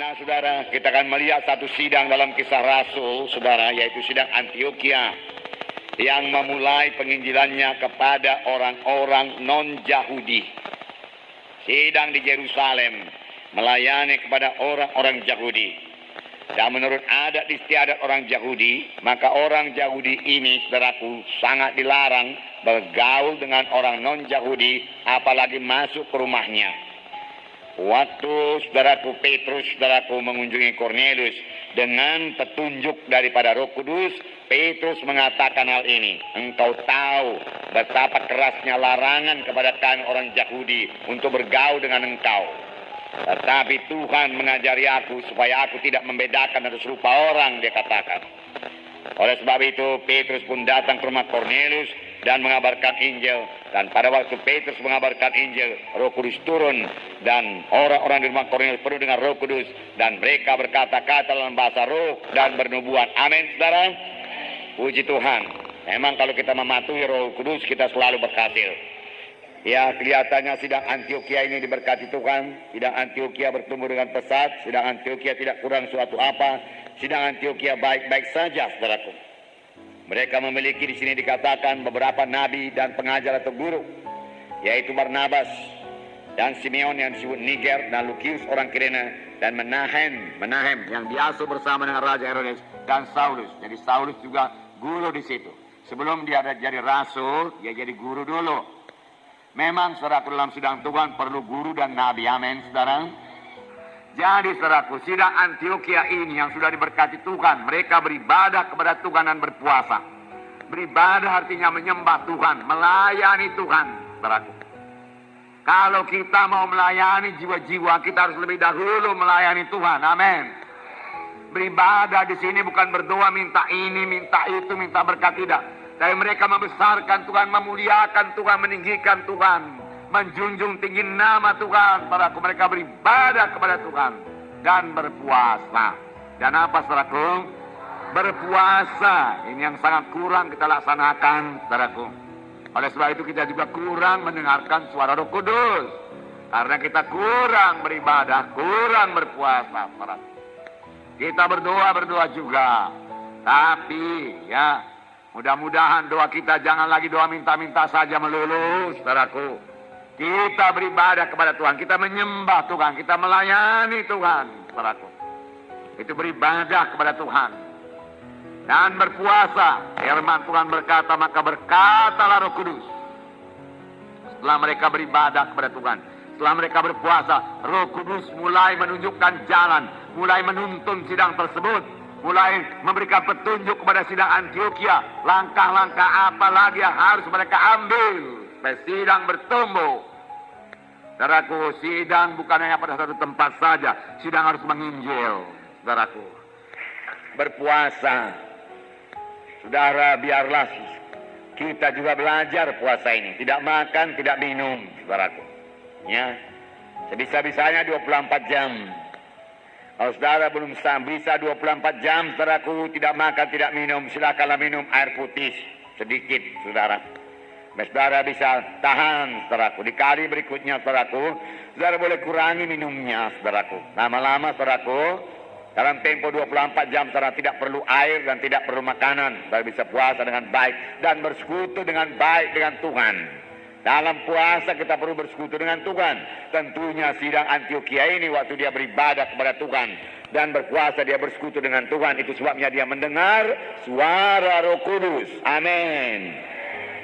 Nah, saudara, kita akan melihat satu sidang dalam Kisah Rasul, saudara, yaitu sidang Antiokhia yang memulai penginjilannya kepada orang-orang non-Yahudi. Sidang di Yerusalem melayani kepada orang-orang Yahudi. Dan menurut adat istiadat orang Yahudi, maka orang Yahudi ini, saudaraku, sangat dilarang bergaul dengan orang non-Yahudi, apalagi masuk ke rumahnya. Waktu saudaraku Petrus, saudaraku, mengunjungi Kornelius dengan petunjuk daripada Roh Kudus, Petrus mengatakan hal ini. Engkau tahu betapa kerasnya larangan kepada kami orang Yahudi untuk bergaul dengan engkau. Tetapi Tuhan mengajari aku supaya aku tidak membedakan atau serupa orang, dia katakan. Oleh sebab itu Petrus pun datang ke rumah Kornelius dan mengabarkan Injil. Dan pada waktu Petrus mengabarkan Injil, Roh Kudus turun dan orang-orang di rumah Kornelius penuh dengan Roh Kudus dan mereka berkata-kata dalam bahasa roh dan bernubuat. Amin, saudara. Puji Tuhan. Memang kalau kita mematuhi Roh Kudus kita selalu berhasil. Ya, kelihatannya sidang Antiokhia ini diberkati Tuhan. Sidang Antiokhia bertumbuh dengan pesat. Sidang Antiokhia tidak kurang suatu apa. Sidang Antiokhia baik-baik saja, saudaraku. Mereka memiliki di sini dikatakan beberapa nabi dan pengajar atau guru, yaitu Barnabas dan Simeon yang disebut Niger dan Lukius orang Kirene dan Menahem yang diasuh bersama dengan Raja Herodes dan Saulus. Jadi Saulus juga guru di situ. Sebelum dia jadi rasul, dia jadi guru dulu. Memang saudaraku dalam sidang Tuhan perlu guru dan nabi. Amin, saudara. Jadi saudaraku, sidang Antiokhia ini yang sudah diberkati Tuhan, mereka beribadah kepada Tuhan dan berpuasa. Beribadah artinya menyembah Tuhan, melayani Tuhan, saudaraku. Kalau kita mau melayani jiwa-jiwa, kita harus lebih dahulu melayani Tuhan. Amin. Beribadah di sini bukan berdoa minta ini, minta itu, minta berkat, tidak. Tapi mereka membesarkan Tuhan, memuliakan Tuhan, meninggikan Tuhan, menjunjung tinggi nama Tuhan. Saudaraku, mereka beribadah kepada Tuhan dan berpuasa. Dan apa, saudaraku? Berpuasa. Ini yang sangat kurang kita laksanakan, saudaraku. Oleh sebab itu kita juga kurang mendengarkan suara Roh Kudus. Karena kita kurang beribadah, kurang berpuasa, saudaraku. Kita berdoa juga. Tapi ya, mudah-mudahan doa kita jangan lagi doa minta-minta saja melulu, saudaraku. Kita beribadah kepada Tuhan, kita menyembah Tuhan, kita melayani Tuhan, saudaraku. Itu beribadah kepada Tuhan. Dan berpuasa, firman Tuhan berkata, maka berkatalah Roh Kudus. Setelah mereka beribadah kepada Tuhan, setelah mereka berpuasa, Roh Kudus mulai menunjukkan jalan, mulai menuntun sidang tersebut, mulai memberikan petunjuk kepada sidang Antiokhia, langkah-langkah apa lagi yang harus mereka ambil supaya sidang bertumbuh. Saudaraku, sidang bukan hanya pada satu tempat saja, sidang harus menginjil, saudaraku. Berpuasa, saudara, biarlah kita juga belajar puasa ini, tidak makan, tidak minum, saudaraku. Ya, sebisa-bisanya 24 jam. Kalau saudara belum bisa 24 jam, saudaraku, tidak makan, tidak minum, silakanlah minum air putih sedikit, saudara. Saudara bisa tahan, saudaraku. Di kali berikutnya, saudaraku, saudara boleh kurangi minumnya, saudaraku. Lama-lama, saudaraku, dalam tempo 24 jam, saudara tidak perlu air dan tidak perlu makanan. Saudara bisa puasa dengan baik dan bersekutu dengan baik dengan Tuhan. Dalam puasa kita perlu bersekutu dengan Tuhan. Tentunya sidang Antiokhia ini waktu dia beribadah kepada Tuhan dan berpuasa dia bersekutu dengan Tuhan. Itu sebabnya dia mendengar suara Roh Kudus. Amin.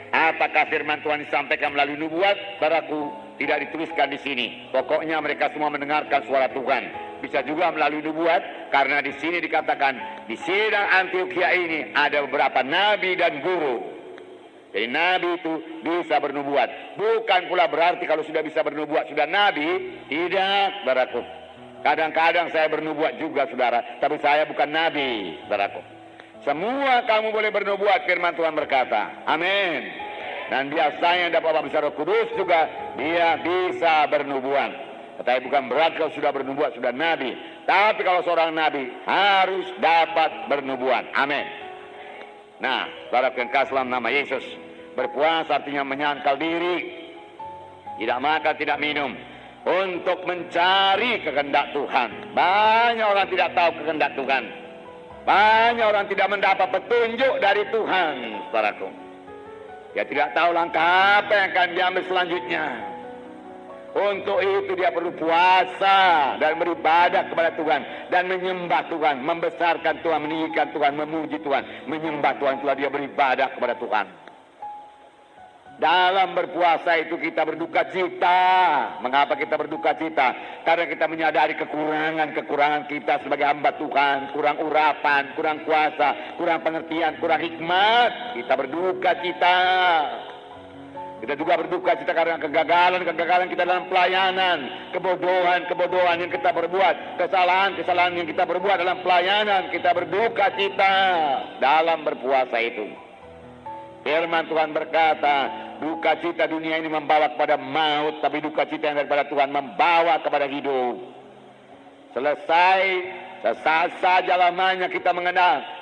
Apakah firman Tuhan disampaikan melalui nubuat? Saudaraku, tidak dituliskan di sini. Pokoknya mereka semua mendengarkan suara Tuhan. Bisa juga melalui nubuat, karena di sini dikatakan di sidang Antiokhia ini ada beberapa nabi dan guru. Jadi nabi itu bisa bernubuat. Bukan pula berarti kalau sudah bisa bernubuat sudah nabi. Tidak, saudaraku. Kadang-kadang saya bernubuat juga, saudara. Tapi saya bukan nabi, saudaraku. Semua kamu boleh bernubuat, firman Tuhan berkata. Amin. Dan biasanya dapat Bapak Roh Kudus juga dia bisa bernubuat. Tetapi bukan berarti kalau sudah bernubuat sudah nabi. Tapi kalau seorang nabi harus dapat bernubuat. Amin. Nah, saudara yang kasih dalam nama Yesus, berpuasa artinya menyangkal diri, tidak makan, tidak minum. untuk mencari kehendak Tuhan. Banyak orang tidak tahu kehendak Tuhan. Banyak orang tidak mendapat petunjuk dari Tuhan, saudaraku. Dia tidak tahu langkah apa yang akan diambil selanjutnya. Untuk itu dia perlu puasa dan beribadah kepada Tuhan dan menyembah Tuhan, membesarkan Tuhan, meninggikan Tuhan, memuji Tuhan, menyembah Tuhan. Setelah dia beribadah kepada Tuhan. Dalam berpuasa itu kita berduka cita. Mengapa kita berduka cita? Karena kita menyadari kekurangan kita sebagai hamba Tuhan. Kurang urapan, kurang kuasa, kurang pengertian, kurang hikmat. Kita berduka cita. Kita juga berduka cita karena kegagalan kita dalam pelayanan. Kebodohan yang kita perbuat. Kesalahan yang kita perbuat dalam pelayanan. Kita berduka cita dalam berpuasa itu. Firman Tuhan berkata, duka cita dunia ini membawa kepada maut, tapi duka cita yang daripada Tuhan membawa kepada hidup. Selesai, sesaat saja lamanya kita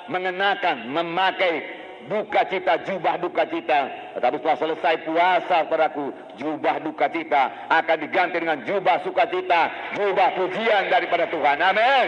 mengenakan, memakai duka cita, jubah duka cita. Tetapi setelah selesai puasa, saudaraku, jubah duka cita akan diganti dengan jubah sukacita, jubah pujian daripada Tuhan. Amin.